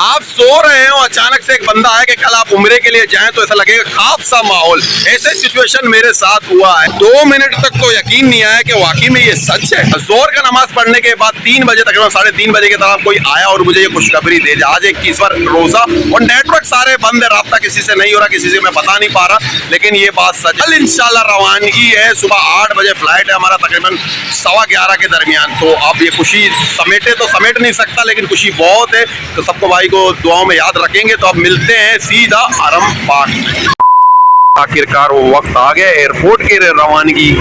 आप सो रहे हो, अचानक से एक बंदा आया कि कल आप उम्रे के लिए जाएं, तो ऐसा लगेगा खास सा माहौल। ऐसे सिचुएशन मेरे साथ हुआ है। 2 मिनट तक तो यकीन नहीं आया कि वाकई में ये सच है। जोर का नमाज पढ़ने के बाद 3 बजे तकरीबन 3:30 बजे के तरफ कोई आया और मुझे ये खुशखबरी दे दिया, आज 21वां रोजा और नेटवर्क सारे बंद है, राब्ता किसी से नहीं हो रहा, किसी से मैं बता नहीं पा रहा, लेकिन ये बात सच। कल इंशाल्लाह रवानगी है, सुबह 8 बजे फ्लाइट है हमारा, तकरीबन 11:15 के दरमियान। तो अब ये खुशी समेटे तो समेट नहीं सकता, लेकिन खुशी बहुत है। तो सबको भाई को दुआओं में याद रखेंगे। तो अब मिलते हैं सीधा हरम पाक में। आखिरकार वो वक्त आ गया, एयरपोर्ट की रवानगी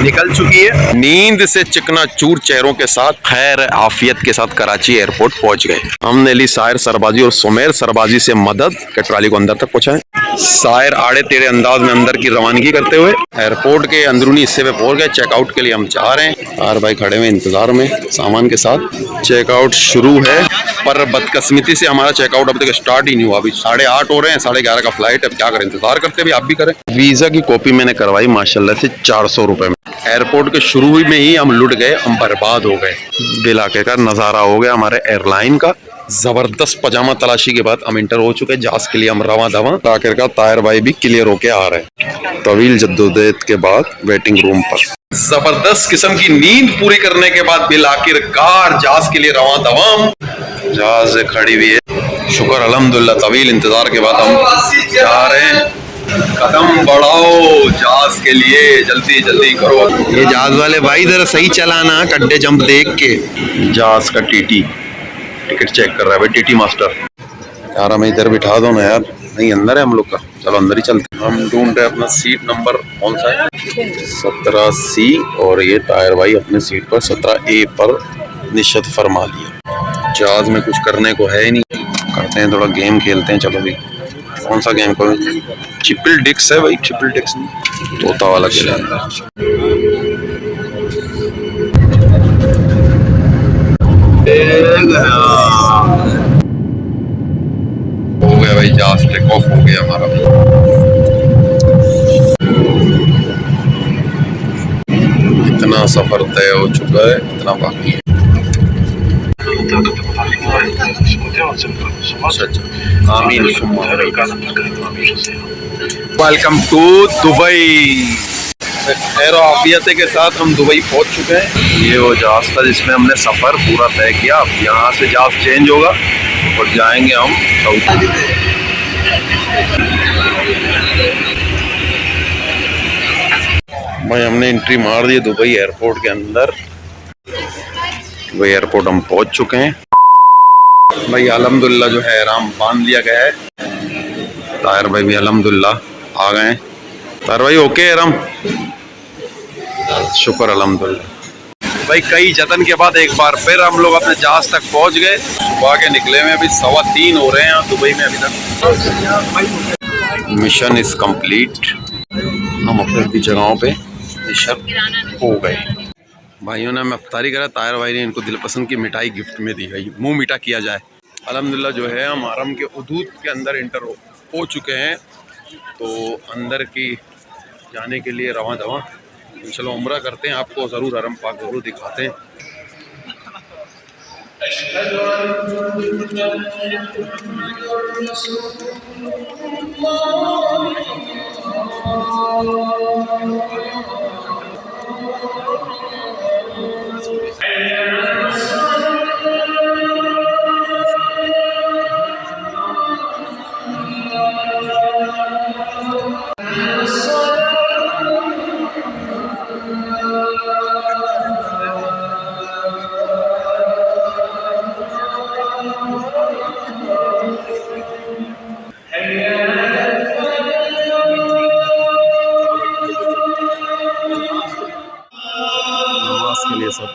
निकल चुकी है। नींद से चिकनाचूर चेहरों के साथ खैर आफियत के साथ कराची एयरपोर्ट पहुंच गए। हमने ली साहिर सरबाजी और सुमेर सरबाजी से मदद के ट्राली को अंदर तक पहुंचाएं। साहिर आड़े टेढ़े अंदाज में अंदर की रवानगी करते हुए एयरपोर्ट के अंदरूनी हिस्से पे पहुंच गए। चेकआउट के लिए हम जा रहे हैं। यार भाई खड़े हुए इंतजार में सामान के साथ। चेकआउट शुरू है, पर बदकिस्मती से हमारा चेकआउट अभी तक स्टार्ट ही नहीं हुआ। अभी 8:30 हो रहे हैं, 11:30 का फ्लाइट है। अब क्या करें, इंतजार करते हैं, आप भी करें। वीजा की कॉपी मैंने करवाई माशाल्लाह से 400 रुपए में। एयरपोर्ट के शुरू में ही हम लुट गए, हम बर्बाद हो गए। दिल आखिरकार नजारा हो गया हमारे एयरलाइन का। जबरदस्त पजामा तलाशी के बाद हम इंटर हो चुके हैं जहाज के लिए। हम रवा दवा आखिरकार ताहिर भाई भी क्लियर होके आ रहे हैं तवील जद्दोजहद के बाद वेटिंग रूम पर। जबरदस्त किस्म की नींद पूरी करने के बाद बिल आखिरकार जहाज के लिए रवा दवा जहाज खड़ी हुई है। शुक्र अल्हम्दुलिल्लाह, तवील इंतजार के बाद हम जा रहे हैं। कदम बढ़ाओ जहाज के लिए, जल्दी जल्दी करो। ये जहाज वाले भाई जरा सही चलाना, कड्डे जंप देख के। जहाज का टीटी टिकट चेक कर रहा है भाई, टीटी मास्टर। यार हमें इधर बिठा दो ना यार, नहीं अंदर है हम लोग का। चलो अंदर ही चलते हैं। हम ढूंढ रहे हैं अपना सीट नंबर कौन सा है, 17C। और ये टायर भाई अपने सीट पर 17A पर निश्चित फरमा लिया। जहाज में कुछ करने को है ही नहीं, करते हैं थोड़ा गेम खेलते हैं। चलो भाई, कौन सा गेम करो? ट्रिपल डिक्स है भाई, ट्रिपल डिक्स नहीं, तोता वाला खेला हो गया भाई, जहाज टेक ऑफ हो गया हमारा। इतना सफर तय हो चुका है, इतना बाकी है। आमीन। Welcome to Dubai. खैर आफियत के साथ हम दुबई पहुंच चुके हैं। ये वो जहाज था जिसमें हमने सफर पूरा तय किया। अब यहाँ से जहाज चेंज होगा और जाएंगे हम सऊदी। भाई हमने एंट्री मार दी दुबई एयरपोर्ट के अंदर। दुबई एयरपोर्ट हम पहुंच चुके हैं भाई। अल्हम्दुलिल्लाह जो है एहराम बांध लिया गया है। ताहिर भाई भी अल्हम्दुलिल्लाह आ गए हैं। ताहिर भाई ओके एहराम? शुक्र अल्हम्दुलिल्लाह। भाई कई जतन के बाद एक बार फिर हम लोग अपने जहाज तक पहुंच गए। सुबह के निकले में अभी 3:15 हो रहे हैं दुबई में अभी तक। Mission is complete. हम अपने अपनी जगहों पे निश्चित हो गए। भाइयों ने हमें अफ्तारी करा। ताहिर भाई ने इनको दिलपसंद की मिठाई गिफ्ट में दी गई, मुंह मीठा किया जाए। अल्हम्दुलिल्लाह जो है हम हरम के हुदूद के अंदर इंटर हो चुके हैं। तो अंदर की जाने के लिए रवां दवा इंशाल्लाह उम्रा करते हैं। आपको ज़रूर हरम पाक ज़रूर दिखाते हैं। नमाज के लिए सब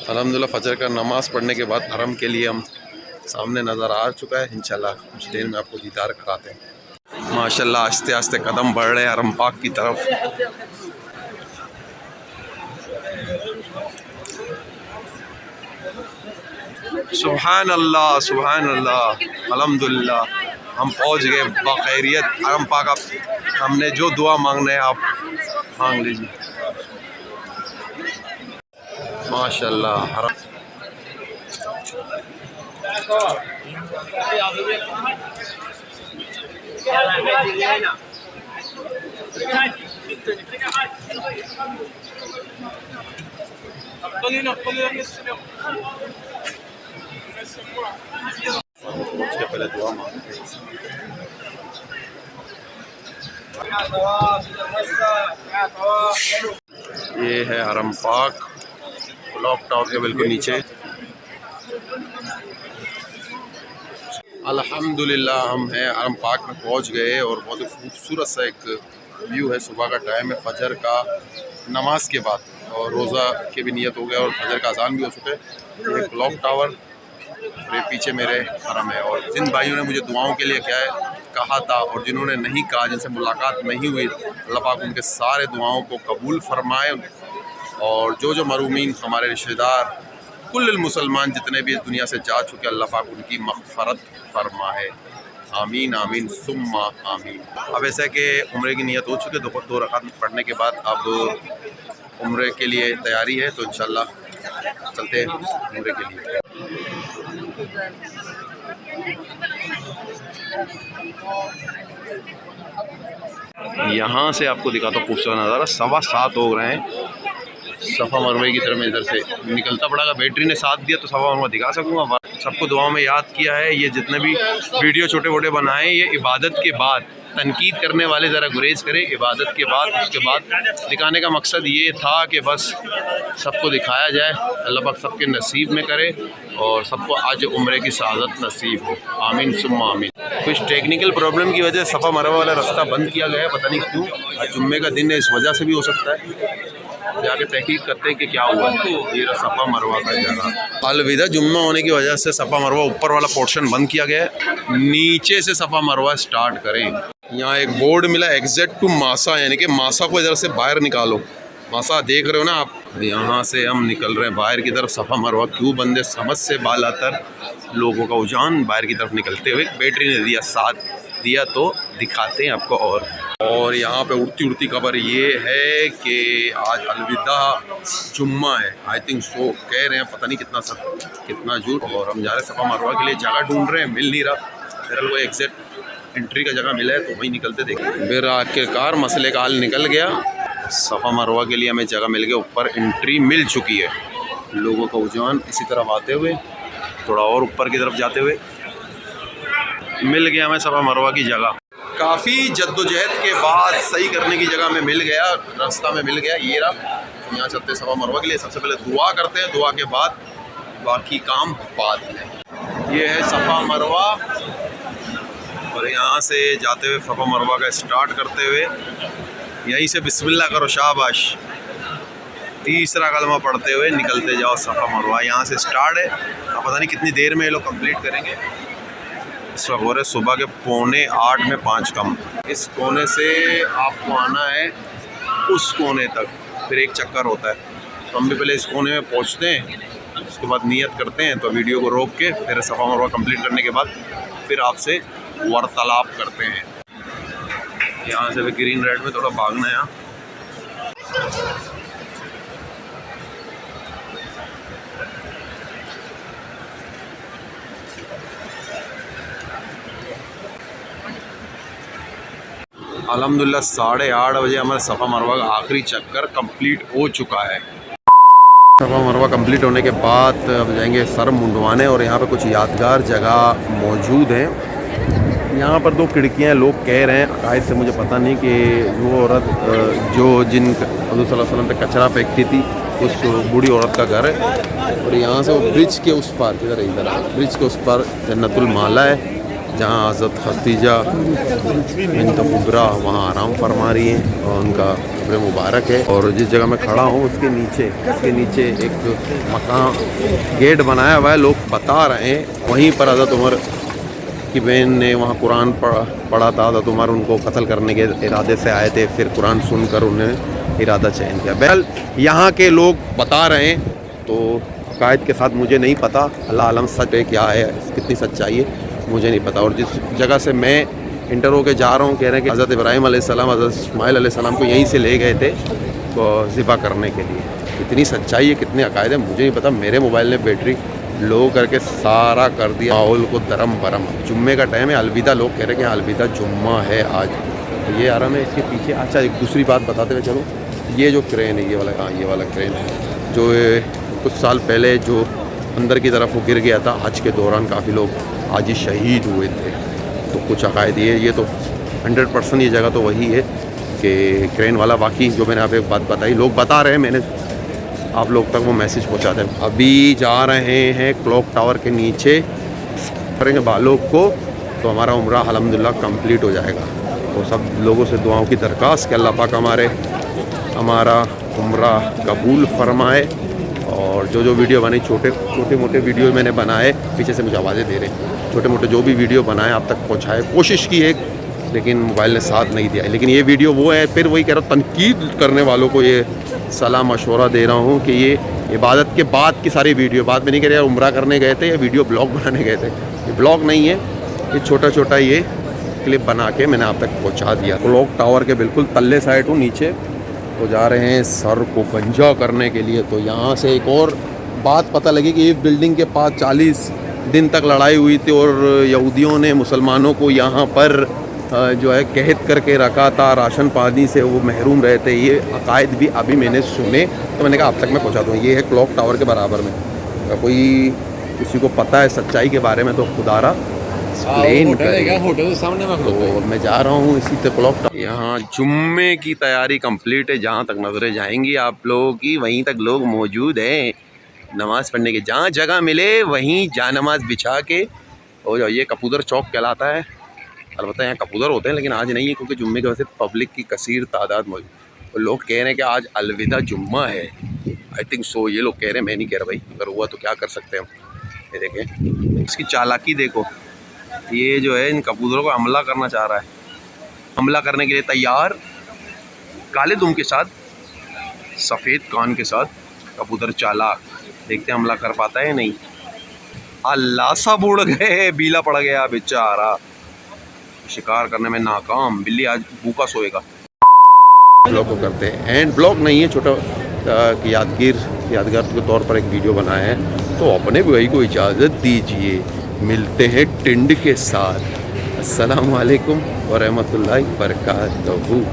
अल्हम्दुलिल्लाह फजर का नमाज पढ़ने के बाद हरम के लिए हम सामने नज़र आ चुका है। इंशाल्लाह कुछ देर में आपको दीदार कराते हैं। माशाल्लाह आस्ते आस्ते कदम बढ़ रहे हैं हरम पाक की तरफ। सुभान अल्लाह, सुभान अल्लाह, अल्हम्दुलिल्लाह हम पहुंच गए बखैरियत हरम पाक। आप हमने जो दुआ मांगना है आप मांग लीजिए। माशाल्लाह हरम उसके पहले दुआ मांगते हैं। ये है हरम पाक, क्लॉक टावर के बिल्कुल नीचे। अल्हम्दुलिल्लाह हम हैं हरम पाक में पहुंच गए और बहुत ही खूबसूरत सा एक व्यू है। सुबह का टाइम है, फजर का नमाज के बाद, और रोज़ा के भी नियत हो गया और फजर का अजान भी हो चुके। ये क्लॉक टावर और ये पीछे मेरे हरम है। और जिन भाइयों ने मुझे दुआओं के लिए क्या है कहा था और जिन्होंने नहीं कहा, जिनसे मुलाकात नहीं हुई, अल्लाह पाक उनके सारे दुआओं को कबूल फरमाए। और जो मरूमीन हमारे रिश्तेदार कुल मुसलमान जितने भी इस दुनिया से जा चुके, अल्लाह पाक उनकी मग़फ़रत फरमाए। आमीन आमीन सुम्मा आमीन। अब ऐसा है कि उम्रे की नियत हो चुकी है, दो रकात पढ़ने के बाद अब उम्रे के लिए तैयारी है, तो इंशाल्लाह चलते हैं उम्रे के लिए। यहाँ से आपको दिखाता हूँ खूबसूरत नज़ारा। 7:15 हो रहे हैं। सफ़ा मरवे की तरफ मैं इधर से निकलता पड़ा। बैटरी ने साथ दिया तो सफ़ा मरवा दिखा सकूँगा। सबको दुआओं में याद किया है। ये जितने भी वीडियो छोटे छोटे बनाए, ये इबादत के बाद, तनकीद करने वाले ज़रा गुरेज करें, इबादत के बाद उसके बाद दिखाने का मकसद ये था कि बस सबको दिखाया जाए। अल्लाह पाक सबके नसीब में करे और सबको आज उम्रे की सआदत नसीब हो। आमीन सुम्मा आमीन। कुछ टेक्निकल प्रॉब्लम की वजह से सफ़ा मरवा वाला रास्ता बंद किया गया है, पता नहीं क्यों। आज जुम्मे का दिन है, इस वजह से भी हो सकता है। जाके तहकीक करते हैं कि क्या हुआ। ये सफ़ा मरवा का जगह। अलविदा जुम्मा होने की वजह से सफ़ा मरवा ऊपर वाला पोर्शन बंद किया गया है। नीचे से सफ़ा मरवा स्टार्ट करें। यहाँ एक बोर्ड मिला एग्जिट टू मासा, यानी कि मासा को इधर से बाहर निकालो। मासा देख रहे हो ना आप। यहाँ से हम निकल रहे हैं बाहर की तरफ। सफ़ा मरवा क्यों बंद है, समझ से बालातर लोगों का उजान बाहर की तरफ निकलते हुए। बैटरी ने दिया साथ दिया तो दिखाते हैं आपको। और यहाँ पे उड़ती उड़ती खबर ये है कि आज अलविदा जुम्मा है। आई थिंक सो कह रहे हैं, पता नहीं कितना सच कितना झूठ। और हम जा रहे हैं सफ़ा मरवा के लिए, जगह ढूंढ रहे हैं, मिल नहीं रहा। फिर वो एग्जैक्ट एंट्री का जगह मिला है तो वहीं निकलते देखें। फिर आखिरकार मसले का हल निकल गया। सफ़ा मरवा के लिए हमें जगह मिल गई, ऊपर एंट्री मिल चुकी है। लोगों का उजान इसी तरफ आते हुए, थोड़ा और ऊपर की तरफ जाते हुए मिल गया हमें सफ़ा मरवा की जगह। काफ़ी जद्दोजहद के बाद सही करने की जगह में मिल गया, रास्ता में मिल गया। ये रहा, यहाँ चलते सफ़ा मरवा के लिए। सबसे पहले दुआ करते हैं, दुआ के बाद बाकी काम बाद में। ये है सफ़ा मरवा और यहाँ से जाते हुए सफ़ा मरवा का स्टार्ट करते हुए यहीं से बिस्मिल्लाह करो, शाबाश। तीसरा कलमा पढ़ते हुए निकलते जाओ सफ़ा मरवा। यहाँ से स्टार्ट है। अब पता नहीं कितनी देर में ये लोग कंप्लीट करेंगे। इस वक्त हो रहे सुबह के 7:45 में 5 कम। इस कोने से आपको आना है उस कोने तक, फिर एक चक्कर होता है। तो हम भी पहले इस कोने में पहुँचते हैं, उसके बाद नियत करते हैं। तो वीडियो को रोक के फिर सफ़ा मरवा कंप्लीट करने के बाद फिर आपसे वार्तालाप करते हैं। यहाँ से भी ग्रीन रेड में थोड़ा भागना है। यहाँ अल्हम्दुलिल्लाह 8:30 बजे हमारा सफ़ा मरवा का आखिरी चक्कर कंप्लीट हो चुका है। सफ़ा मरवा कंप्लीट होने के बाद अब जाएंगे सर मुंडवाने। और यहाँ पे कुछ यादगार जगह मौजूद हैं। यहाँ पर 2 खिड़कियाँ, लोग कह रहे हैं, आयत से मुझे पता नहीं, कि वो औरत जो जिन हज़रत सल्लल्लाहु अलैहि वसल्लम पे कचरा फेंकती थी, उस बूढ़ी औरत का घर है। और यहाँ से वो ब्रिज के उस पार, इधर ब्रिज के उस पार जन्नतुल माला है, जहाँ हज़रत खदीजा बिन्त कुबरा वहाँ आराम फरमा रही हैं और उनका कब्र मुबारक है। और जिस जगह मैं खड़ा हूँ उसके नीचे एक मकान गेट बनाया हुआ है। लोग बता रहे हैं वहीं पर हज़रत उमर की बहन ने वहाँ कुरान पढ़ा था। हज़रत उमर उनको कत्ल करने के इरादे से आए थे, फिर कुरान सुनकर उन्हें इरादा चयन किया। बहरहाल यहाँ के लोग बता रहे हैं, तो अकायद के साथ मुझे नहीं पता, अल्लाह आलम सच है क्या है, कितनी सच्चाई है मुझे नहीं पता। और जिस जगह से मैं इंटर होके जा रहा हूँ, कह रहे हैं कि हज़रत इब्राहीम अलैहिस्सलाम हज़रत इस्माईल अलैहिस्सलाम को यहीं से ले गए थे तो ज़िबा करने के लिए। कितनी सच्चाई है, कितने अकायद है मुझे नहीं पता। मेरे मोबाइल ने बैटरी लो करके सारा कर दिया माहौल को दरम बरम। जुम्मे का टाइम है, अलविदा लोग कह रहे हैं कि अलविदा जुम्मा है आज। ये आ रहा मैं इसके पीछे। अच्छा एक दूसरी बात बताते हुए चलो, ये जो क्रेन है, ये वाला, हाँ ये वाला क्रेन जो कुछ साल पहले जो अंदर की तरफ वो गिर गया था, हज के दौरान काफ़ी लोग आज ही शहीद हुए थे। तो कुछ अकायद ये तो 100% ये जगह तो वही है कि क्रेन वाला। बाकी जो मैंने आप एक बात बताई, लोग बता रहे हैं, मैंने आप लोग तक वो मैसेज पहुंचाते हैं। अभी जा रहे हैं क्लॉक टावर के नीचे, करेंगे बालोक को, तो हमारा उम्रा अल्हम्दुलिल्लाह कंप्लीट हो जाएगा। तो सब लोगों से दुआओं की दरख्वास्त कि अल्लाह पाक हमारा उम्रा कबूल फरमाए। और जो वीडियो बनी, छोटे मोटे वीडियो मैंने बनाए, पीछे से मुझे आवाज़ें दे रहे हैं, छोटे मोटे जो भी वीडियो बनाए आप तक पहुँचाए, कोशिश की है, लेकिन मोबाइल ने साथ नहीं दिया। लेकिन ये वीडियो वो है, फिर वही कह रहा हूँ, तनकीद करने वालों को ये सलाह मशवरा दे रहा हूँ कि ये इबादत के बाद की सारी वीडियो, बाद में नहीं कह रहे उम्रा करने गए थे या वीडियो ब्लॉग बनाने गए थे, ये ब्लॉग नहीं है, ये छोटा ये क्लिप बना के मैंने आप तक पहुँचा दिया। क्लॉक टावर के बिल्कुल तल्ले साइड हूँ, नीचे तो जा रहे हैं सर को गंजा करने के लिए। तो यहाँ से एक और बात पता लगी कि इस बिल्डिंग के पास 40 दिन तक लड़ाई हुई थी और यहूदियों ने मुसलमानों को यहाँ पर जो है कैद करके रखा था, राशन पानी से वो महरूम रहे थे। ये अकायद भी अभी मैंने सुने, तो मैंने कहा अब तक मैं पहुँचा दूँ। ये है क्लॉक टावर के बराबर में। अगर कोई किसी को पता है सच्चाई के बारे में तो खुदारा एक्सप्लेन करेगा। होटल सामने तो मैं जा रहा हूँ इसी तक क्लॉक टावर। यहाँ जुम्मे की तैयारी कंप्लीट है, जहाँ तक नजरें जाएंगी आप लोगों की वहीं तक लोग मौजूद हैं नमाज़ पढ़ने के। जहाँ जगह मिले वहीं जा नमाज बिछा के हो जाओ। ये कपूदर चौक कहलाता है। अलबत्ता यहाँ कपूदर होते हैं लेकिन आज नहीं है, क्योंकि जुम्मे की वजह से पब्लिक की कसीर तादाद मौजूद। तो लोग कह रहे हैं कि आज अलविदा जुम्मा है, आई थिंक सो। ये लोग कह रहे हैं, मैं नहीं कह रहा भाई, अगर हुआ तो क्या कर सकते हैं हम। ये देखें इसकी चालाकी देखो, ये जो है इन कबूतरों को हमला करना चाह रहा है, हमला करने के लिए तैयार, काले दुम के साथ सफ़ेद कान के साथ कबूतर चालाक। देखते हैं हमला कर पाता है नहीं। अल्लाह सा बुड़ गए, बीला पड़ गया बेचारा, शिकार करने में नाकाम। बिल्ली आज भूखा सोएगा। ब्लॉग को करते हैं एंड ब्लॉग नहीं है, छोटा यादगार के तौर पर एक वीडियो बनाया है। तो अपने भाई को इजाज़त दीजिए, मिलते हैं टिंड के साथ। अस्सलामु अलैकुम व रहमतुल्लाहि व बरकातहू।